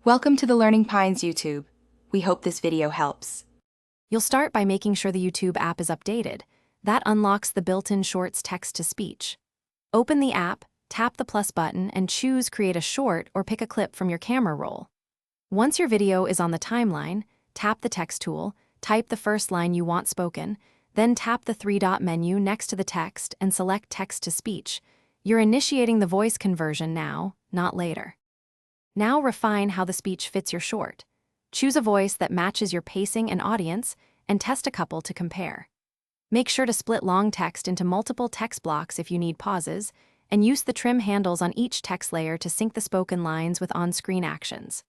Welcome to the Learning Pines YouTube. We hope this video helps. You'll start by making sure the YouTube app is updated. That unlocks the built-in Shorts text-to-speech. Open the app, tap the plus button, and choose Create a Short or pick a clip from your camera roll. Once your video is on the timeline, tap the text tool, type the first line you want spoken, then tap the three-dot menu next to the text and select Text-to-Speech. You're initiating the voice conversion now, not later. Now refine how the speech fits your short. Choose a voice that matches your pacing and audience, and test a couple to compare. Make sure to split long text into multiple text blocks if you need pauses, and use the trim handles on each text layer to sync the spoken lines with on-screen actions.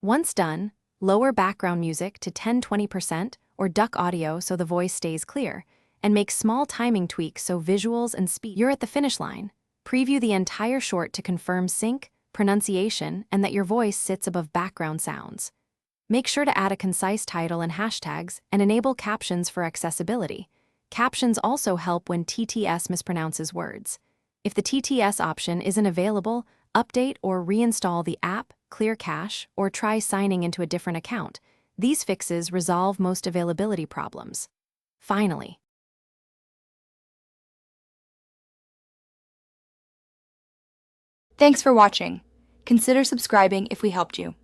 Once done, lower background music to 10-20% or duck audio so the voice stays clear, and make small timing tweaks so visuals and speech. You're at the finish line. Preview the entire short to confirm sync, pronunciation, and that your voice sits above background sounds. Make sure to add a concise title and hashtags and enable captions for accessibility. Captions also help when TTS mispronounces words. If the TTS option isn't available, update or reinstall the app, clear cache, or try signing into a different account. These fixes resolve most availability problems. Finally, Thanks for watching. Consider subscribing if we helped you.